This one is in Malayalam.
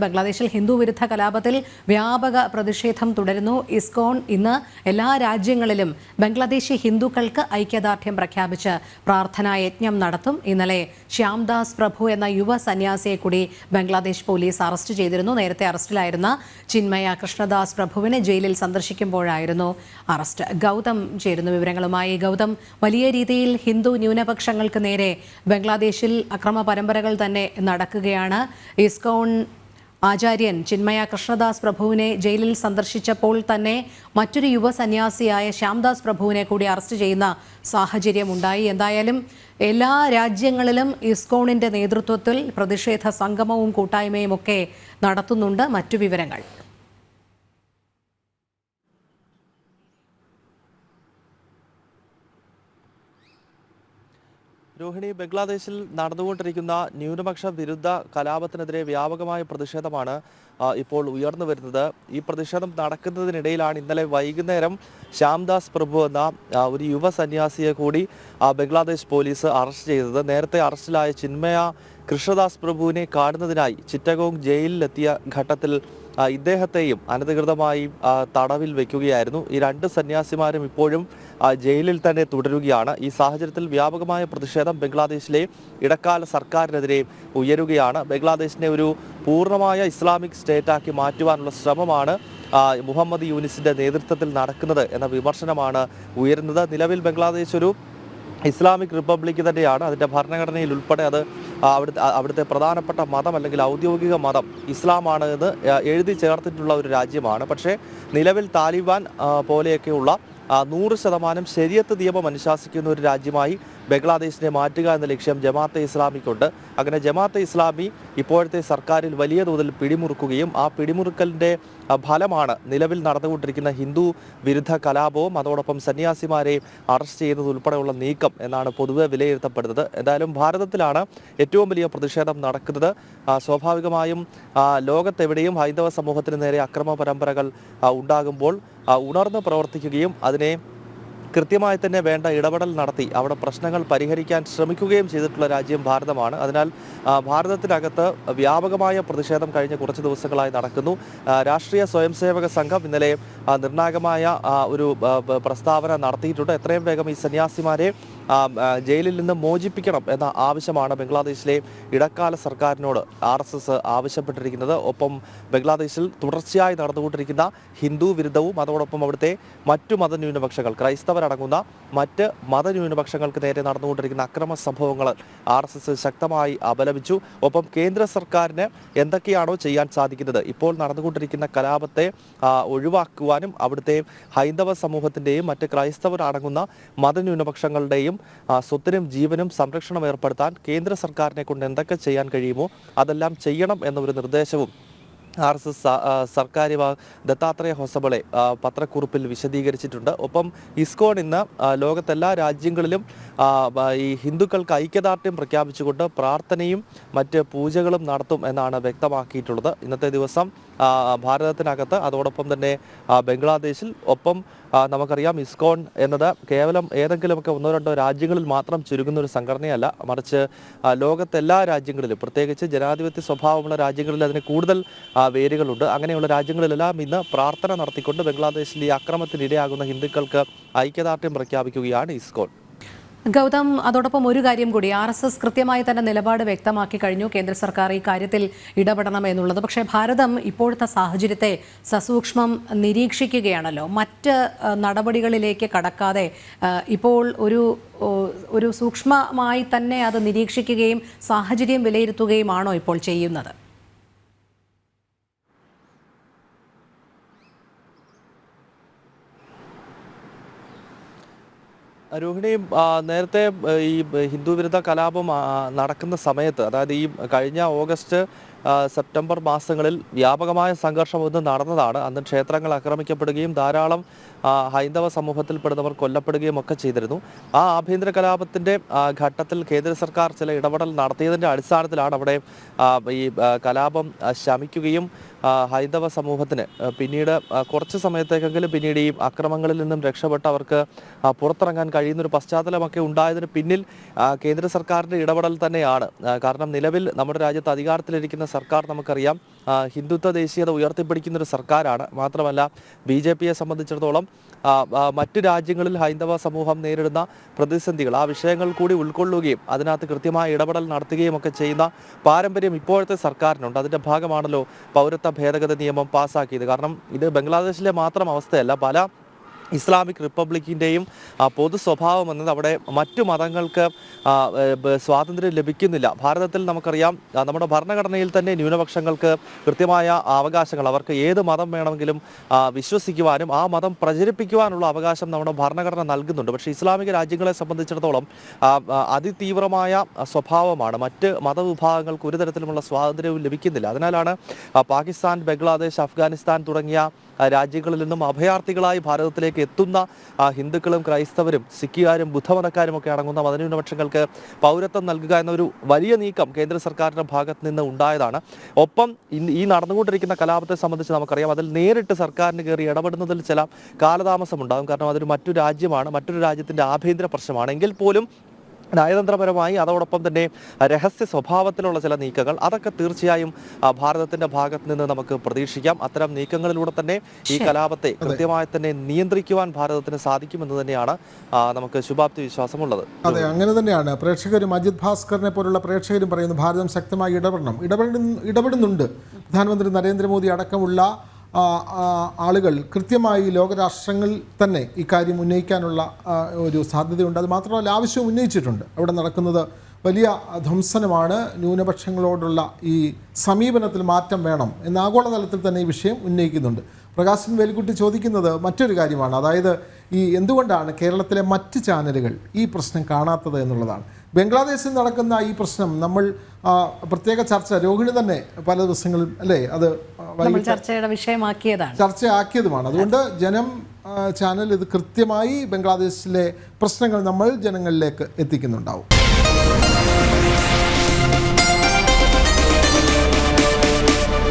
ബംഗ്ലാദേശിൽ ഹിന്ദു വിരുദ്ധ കലാപത്തിൽ വ്യാപക പ്രതിഷേധം തുടരുന്നു. ഇസ്കോൺ ഇന്ന് എല്ലാ രാജ്യങ്ങളിലും ബംഗ്ലാദേശി ഹിന്ദുക്കൾക്ക് ഐക്യദാർഢ്യം പ്രഖ്യാപിച്ച് പ്രാർത്ഥനാ യജ്ഞം നടത്തും. ഇന്നലെ ശ്യാംദാസ് പ്രഭു എന്ന യുവ സന്യാസിയെ കൂടി ബംഗ്ലാദേശ് പോലീസ് അറസ്റ്റ് ചെയ്തിരുന്നു. നേരത്തെ അറസ്റ്റിലായിരുന്ന ചിന്മയ കൃഷ്ണദാസ് പ്രഭുവിനെ ജയിലിൽ സന്ദർശിക്കുമ്പോഴായിരുന്നു അറസ്റ്റ്. ഗൗതം ചേരുന്നു വിവരങ്ങളുമായി. ഗൗതം, വലിയ രീതിയിൽ ഹിന്ദു ന്യൂനപക്ഷങ്ങൾക്ക് നേരെ ബംഗ്ലാദേശിൽ അക്രമ പരമ്പരകൾ തന്നെ നടക്കുകയാണ്. ഇസ്കോൺ ആചാര്യൻ ചിന്മയ കൃഷ്ണദാസ് പ്രഭുവിനെ ജയിലിൽ സന്ദർശിച്ചപ്പോൾ തന്നെ മറ്റൊരു യുവ സന്യാസിയായ ശ്യാംദാസ് പ്രഭുവിനെ കൂടി അറസ്റ്റ് ചെയ്യുന്ന സാഹചര്യമുണ്ടായി. എന്തായാലും എല്ലാ രാജ്യങ്ങളിലും ഇസ്കോണിന്റെ നേതൃത്വത്തിൽ പ്രതിഷേധ സംഗമവും കൂട്ടായ്മയും ഒക്കെ നടത്തുന്നുണ്ട്. മറ്റു വിവരങ്ങൾ? രോഹിണി, ബംഗ്ലാദേശിൽ നടന്നുകൊണ്ടിരിക്കുന്ന ന്യൂനപക്ഷ വിരുദ്ധ കലാപത്തിനെതിരെ വ്യാപകമായ പ്രതിഷേധമാണ് ഇപ്പോൾ ഉയർന്നു വരുന്നത്. ഈ പ്രതിഷേധം നടക്കുന്നതിനിടയിലാണ് ഇന്നലെ വൈകുന്നേരം ശ്യാംദാസ് പ്രഭു എന്ന ഒരു യുവ സന്യാസിയെ കൂടി ബംഗ്ലാദേശ് പോലീസ് അറസ്റ്റ് ചെയ്തത്. നേരത്തെ അറസ്റ്റിലായ ചിന്മയ കൃഷ്ണദാസ് പ്രഭുവിനെ കാണുന്നതിനായി ചിറ്റഗോങ് ജയിലിലെത്തിയ ഘട്ടത്തിൽ ഇദ്ദേഹത്തെയും അനധികൃതമായി തടവിൽ വയ്ക്കുകയായിരുന്നു. ഈ രണ്ട് സന്യാസിമാരും ഇപ്പോഴും ജയിലിൽ തന്നെ തുടരുകയാണ്. ഈ സാഹചര്യത്തിൽ വ്യാപകമായ പ്രതിഷേധം ബംഗ്ലാദേശിലെ ഇടക്കാല സർക്കാരിനെതിരെ ഉയരുകയാണ്. ബംഗ്ലാദേശിനെ ഒരു പൂർണ്ണമായ ഇസ്ലാമിക് സ്റ്റേറ്റാക്കി മാറ്റുവാനുള്ള ശ്രമമാണ് മുഹമ്മദ് യൂനിസിന്റെ നേതൃത്വത്തിൽ നടക്കുന്നത് എന്ന വിമർശനമാണ് ഉയരുന്നത്. നിലവിൽ ബംഗ്ലാദേശ് ഒരു ഇസ്ലാമിക് റിപ്പബ്ലിക് തന്നെയാണ്. അതിൻ്റെ ഭരണഘടനയിൽ ഉൾപ്പെടെ അത് അവിടുത്തെ പ്രധാനപ്പെട്ട മതം അല്ലെങ്കിൽ ഔദ്യോഗിക മതം ഇസ്ലാമാണ് എന്ന് എഴുതി ചേർത്തിട്ടുള്ള ഒരു രാജ്യമാണ്. പക്ഷേ നിലവിൽ താലിബാൻ പോലെയൊക്കെയുള്ള 100% ശരിയത്ത് നിയമം അനുശാസിക്കുന്ന ഒരു രാജ്യമായി ബംഗ്ലാദേശിനെ മാറ്റുക എന്ന ലക്ഷ്യം ജമാഅത്തെ ഇസ്ലാമിക്കുണ്ട്. അങ്ങനെ ജമാഅത്തെ ഇസ്ലാമി ഇപ്പോഴത്തെ സർക്കാരിൽ വലിയ തോതിൽ പിടിമുറുക്കുകയും ആ പിടിമുറുക്കലിൻ്റെ ഫലമാണ് നിലവിൽ നടന്നുകൊണ്ടിരിക്കുന്ന ഹിന്ദു വിരുദ്ധ കലാപവും അതോടൊപ്പം സന്യാസിമാരെ അറസ്റ്റ് ചെയ്യുന്നത് ഉൾപ്പെടെയുള്ള നീക്കം എന്നാണ് പൊതുവെ വിലയിരുത്തപ്പെടുന്നത്. എന്തായാലും ഭാരതത്തിലാണ് ഏറ്റവും വലിയ പ്രതിഷേധം നടക്കുന്നത്. സ്വാഭാവികമായും ലോകത്തെവിടെയും ഹൈന്ദവ സമൂഹത്തിന് നേരെ അക്രമ പരമ്പരകൾ ഉണ്ടാകുമ്പോൾ ഉണർന്ന് പ്രവർത്തിക്കുകയും അതിനെ കൃത്യമായി തന്നെ വേണ്ട ഇടപെടൽ നടത്തി അവിടെ പ്രശ്നങ്ങൾ പരിഹരിക്കാൻ ശ്രമിക്കുകയും ചെയ്തിട്ടുള്ള രാജ്യം ഭാരതമാണ്. അതിനാൽ ഭാരതത്തിനകത്ത് വ്യാപകമായ പ്രതിഷേധം കഴിഞ്ഞ കുറച്ച് ദിവസങ്ങളായി നടക്കുന്നു. രാഷ്ട്രീയ സ്വയംസേവക സംഘം ഇന്നലെ നിർണായകമായ ഒരു പ്രസ്താവന നടത്തിയിട്ടുണ്ട്. എത്രയും വേഗം ഈ സന്യാസിമാരെ ജയിലിൽ നിന്ന് മോചിപ്പിക്കണം എന്ന ആവശ്യമാണ് ബംഗ്ലാദേശിലെ ഇടക്കാല സർക്കാരിനോട് RSS ആവശ്യപ്പെട്ടിരിക്കുന്നത്. ഒപ്പം ബംഗ്ലാദേശിൽ തുടർച്ചയായി നടന്നുകൊണ്ടിരിക്കുന്ന ഹിന്ദു വിരുദ്ധവും അതോടൊപ്പം അവിടുത്തെ മറ്റു മതന്യൂനപക്ഷങ്ങൾ ക്രൈസ്തവരടങ്ങുന്ന മറ്റ് മതന്യൂനപക്ഷങ്ങൾക്ക് നേരെ നടന്നുകൊണ്ടിരിക്കുന്ന അക്രമ സംഭവങ്ങൾ RSS ശക്തമായി അപലപിച്ചു. ഒപ്പം കേന്ദ്ര സർക്കാരിന് എന്തൊക്കെയാണോ ചെയ്യാൻ സാധിക്കുന്നത് ഇപ്പോൾ നടന്നുകൊണ്ടിരിക്കുന്ന കലാപത്തെ ഒഴിവാക്കുവാനും അവിടുത്തെ ഹൈന്ദവ സമൂഹത്തിൻ്റെയും മറ്റ് ക്രൈസ്തവരടങ്ങുന്ന മതന്യൂനപക്ഷങ്ങളുടെയും സ്വത്തിനും ജീവനും സംരക്ഷണം ഏർപ്പെടുത്താൻ കേന്ദ്ര സർക്കാരിനെ കൊണ്ട് എന്തൊക്കെ ചെയ്യാൻ കഴിയുമോ അതെല്ലാം ചെയ്യണം എന്നൊരു നിർദ്ദേശവും RSS സർക്കാർ ദത്താത്രേയ ഹൊസബളെ പത്രക്കുറിപ്പിൽ വിശദീകരിച്ചിട്ടുണ്ട്. ഒപ്പം ഇസ്കോൺ ഇന്ന് ലോകത്തെല്ലാ രാജ്യങ്ങളിലും ഈ ഹിന്ദുക്കൾക്ക് ഐക്യദാർഢ്യം പ്രഖ്യാപിച്ചുകൊണ്ട് പ്രാർത്ഥനയും മറ്റ് പൂജകളും നടത്തും എന്നാണ് വ്യക്തമാക്കിയിട്ടുള്ളത്. ഇന്നത്തെ ദിവസം ഭാരതത്തിനകത്ത് അതോടൊപ്പം തന്നെ ബംഗ്ലാദേശിൽ ഒപ്പം നമുക്കറിയാം ഇസ്കോൺ എന്നത് കേവലം ഏതെങ്കിലുമൊക്കെ 1-2 രാജ്യങ്ങളിൽ മാത്രം ചുരുങ്ങുന്ന ഒരു സംഘടനയല്ല, മറിച്ച് ലോകത്തെല്ലാ രാജ്യങ്ങളിലും പ്രത്യേകിച്ച് ജനാധിപത്യ സ്വഭാവമുള്ള രാജ്യങ്ങളിൽ അതിന് കൂടുതൽ വേരുകളുണ്ട്. അങ്ങനെയുള്ള രാജ്യങ്ങളിലെല്ലാം ഇന്ന് പ്രാർത്ഥന നടത്തിക്കൊണ്ട് ബംഗ്ലാദേശിൽ ഈ അക്രമത്തിനിരയാകുന്ന ഹിന്ദുക്കൾക്ക് ഐക്യദാർഢ്യം പ്രഖ്യാപിക്കുകയാണ് ഇസ്കോൺ. ഗൗതം, അതോടൊപ്പം ഒരു കാര്യം കൂടി, RSS കൃത്യമായി തന്നെ നിലപാട് വ്യക്തമാക്കി കഴിഞ്ഞു, കേന്ദ്ര സർക്കാർ ഈ കാര്യത്തിൽ ഇടപെടണം എന്നുള്ളത്. പക്ഷേ ഭാരതം ഇപ്പോഴത്തെ സാഹചര്യത്തെ സസൂക്ഷ്മം നിരീക്ഷിക്കുകയാണല്ലോ. മറ്റ് നടപടികളിലേക്ക് കടക്കാതെ ഇപ്പോൾ ഒരു സൂക്ഷ്മമായി തന്നെ അത് നിരീക്ഷിക്കുകയും സാഹചര്യം വിലയിരുത്തുകയുമാണോ ഇപ്പോൾ ചെയ്യുന്നത്? രോഹിണി, നേരത്തെ ഈ ഹിന്ദു വിരുദ്ധ കലാപം നടക്കുന്ന സമയത്ത്, അതായത് ഈ കഴിഞ്ഞ ഓഗസ്റ്റ് സെപ്റ്റംബർ മാസങ്ങളിൽ വ്യാപകമായ സംഘർഷം ഒന്ന് നടന്നതാണ്. അന്ന് ക്ഷേത്രങ്ങൾ ആക്രമിക്കപ്പെടുകയും ധാരാളം ഹൈന്ദവ സമൂഹത്തിൽപ്പെടുന്നവർ കൊല്ലപ്പെടുകയും ഒക്കെ ചെയ്തിരുന്നു. ആ ആഭ്യന്തര കലാപത്തിൻ്റെ ഘട്ടത്തിൽ കേന്ദ്ര സർക്കാർ ചില ഇടപെടൽ നടത്തിയതിൻ്റെ അടിസ്ഥാനത്തിലാണ് അവിടെ ഈ കലാപം ശമിക്കുകയും ഹൈന്ദവ സമൂഹത്തിന് പിന്നീട് കുറച്ച് സമയത്തേക്കെങ്കിലും പിന്നീട് ഈ അക്രമങ്ങളിൽ നിന്നും രക്ഷപ്പെട്ട് അവർക്ക് പുറത്തിറങ്ങാൻ കഴിയുന്നൊരു പശ്ചാത്തലമൊക്കെ ഉണ്ടായതിന് പിന്നിൽ കേന്ദ്ര സർക്കാരിൻ്റെ ഇടപെടൽ തന്നെയാണ്. കാരണം നിലവിൽ നമ്മുടെ രാജ്യത്ത് അധികാരത്തിലിരിക്കുന്ന സർക്കാർ നമുക്കറിയാം ഹിന്ദുത്വ ദേശീയത ഉയർത്തിപ്പിടിക്കുന്ന ഒരു സർക്കാരാണ്. മാത്രമല്ല BJPയെ സംബന്ധിച്ചിടത്തോളം മറ്റു രാജ്യങ്ങളിൽ ഹൈന്ദവ സമൂഹം നേരിടുന്ന പ്രതിസന്ധികൾ ആ വിഷയങ്ങൾ കൂടി ഉൾക്കൊള്ളുകയും അതിനകത്ത് കൃത്യമായ ഇടപെടൽ നടത്തുകയും ഒക്കെ ചെയ്യുന്ന പാരമ്പര്യം ഇപ്പോഴത്തെ സർക്കാരിനുണ്ട്. അതിൻ്റെ ഭാഗമാണല്ലോ പൗരത്വ ഭേദഗതി നിയമം പാസ്സാക്കിയത്. കാരണം ഇത് ബംഗ്ലാദേശിലെ മാത്രം അവസ്ഥയല്ല, പല ഇസ്ലാമിക് റിപ്പബ്ലിക്കിൻ്റെയും പൊതു സ്വഭാവം എന്നത് അവിടെ മറ്റു മതങ്ങൾക്ക് സ്വാതന്ത്ര്യം ലഭിക്കുന്നില്ല. ഭാരതത്തിൽ നമുക്കറിയാം നമ്മുടെ ഭരണഘടനയിൽ തന്നെ ന്യൂനപക്ഷങ്ങൾക്ക് കൃത്യമായ അവകാശങ്ങൾ, അവർക്ക് ഏത് മതം വേണമെങ്കിലും വിശ്വസിക്കുവാനും ആ മതം പ്രചരിപ്പിക്കുവാനുള്ള അവകാശം നമ്മുടെ ഭരണഘടന നൽകുന്നുണ്ട്. പക്ഷേ ഇസ്ലാമിക രാജ്യങ്ങളെ സംബന്ധിച്ചിടത്തോളം അതിതീവ്രമായ സ്വഭാവമാണ്. മറ്റ് മതവിഭാഗങ്ങൾക്ക് ഒരു തരത്തിലുമുള്ള സ്വാതന്ത്ര്യവും ലഭിക്കുന്നില്ല. അതിനാലാണ് പാകിസ്ഥാൻ, ബംഗ്ലാദേശ്, അഫ്ഗാനിസ്ഥാൻ തുടങ്ങിയ രാജ്യങ്ങളിൽ നിന്നും അഭയാർത്ഥികളായി ഭാരതത്തിലേക്ക് എത്തുന്ന ഹിന്ദുക്കളും ക്രൈസ്തവരും സിഖുകാരും ബുദ്ധമതക്കാരും ഒക്കെ അടങ്ങുന്ന മതന്യൂനപക്ഷങ്ങൾക്ക് പൗരത്വം നൽകുക എന്നൊരു വലിയ നീക്കം കേന്ദ്ര സർക്കാരിൻ്റെ ഭാഗത്ത് നിന്ന് ഉണ്ടായതാണ്. ഒപ്പം ഈ നടന്നുകൊണ്ടിരിക്കുന്ന കലാപത്തെ സംബന്ധിച്ച് നമുക്കറിയാം, അതിൽ നേരിട്ട് സർക്കാരിന് കയറി ഇടപെടുന്നതിൽ ചില കാലതാമസമുണ്ടാകും. കാരണം അതൊരു മറ്റു രാജ്യമാണ്, മറ്റൊരു രാജ്യത്തിൻ്റെ ആഭ്യന്തര പ്രശ്നമാണ്. എങ്കിൽ പോലും നയതന്ത്രപരമായി അതോടൊപ്പം തന്നെ രഹസ്യ സ്വഭാവത്തിലുള്ള ചില നീക്കങ്ങൾ അതൊക്കെ തീർച്ചയായും ഭാരതത്തിന്റെ ഭാഗത്ത് നിന്ന് നമുക്ക് പ്രതീക്ഷിക്കാം. അത്തരം നീക്കങ്ങളിലൂടെ തന്നെ ഈ കലാപത്തെ കൃത്യമായി തന്നെ നിയന്ത്രിക്കുവാൻ ഭാരതത്തിന് സാധിക്കുമെന്ന് തന്നെയാണ് നമുക്ക് ശുഭാപ്തി വിശ്വാസമുള്ളത്. അതെ, അങ്ങനെ തന്നെയാണ് പ്രേക്ഷകരും അജിത് ഭാസ്കറിനെ പോലുള്ള പ്രേക്ഷകരും പറയുന്നു ഭാരതം ശക്തമായി ഇടപെടുന്നുണ്ട്. പ്രധാനമന്ത്രി നരേന്ദ്രമോദി അടക്കമുള്ള ആളുകൾ കൃത്യമായി ലോകരാഷ്ട്രങ്ങൾ തന്നെ ഇക്കാര്യം ഉന്നയിക്കാനുള്ള ഒരു സാധ്യതയുണ്ട്. അത് മാത്രമല്ല ആവശ്യവും ഉന്നയിച്ചിട്ടുണ്ട്. അവിടെ നടക്കുന്നത് വലിയ ധ്വംസനമാണ്. ന്യൂനപക്ഷങ്ങളോടുള്ള ഈ സമീപനത്തിൽ മാറ്റം വേണം എന്ന് ആഗോളതലത്തിൽ തന്നെ ഈ വിഷയം ഉന്നയിക്കുന്നുണ്ട്. പ്രകാശൻ വേലിക്കുട്ടി ചോദിക്കുന്നത് മറ്റൊരു കാര്യമാണ്, അതായത് ഈ എന്തുകൊണ്ടാണ് കേരളത്തിലെ മറ്റ് ചാനലുകൾ ഈ പ്രശ്നം കാണാത്തത് എന്നുള്ളതാണ്. ബംഗ്ലാദേശിൽ നടക്കുന്ന ഈ പ്രശ്നം നമ്മൾ പ്രത്യേക ചർച്ച രോഹിണി തന്നെ പല ദിവസങ്ങളും അല്ലേ അത് ചർച്ചയുടെ ചർച്ചയാക്കിയതുമാണ്. അതുകൊണ്ട് ജനം ചാനൽ ഇത് കൃത്യമായി ബംഗ്ലാദേശിലെ പ്രശ്നങ്ങൾ നമ്മൾ ജനങ്ങളിലേക്ക് എത്തിക്കുന്നുണ്ടാവും.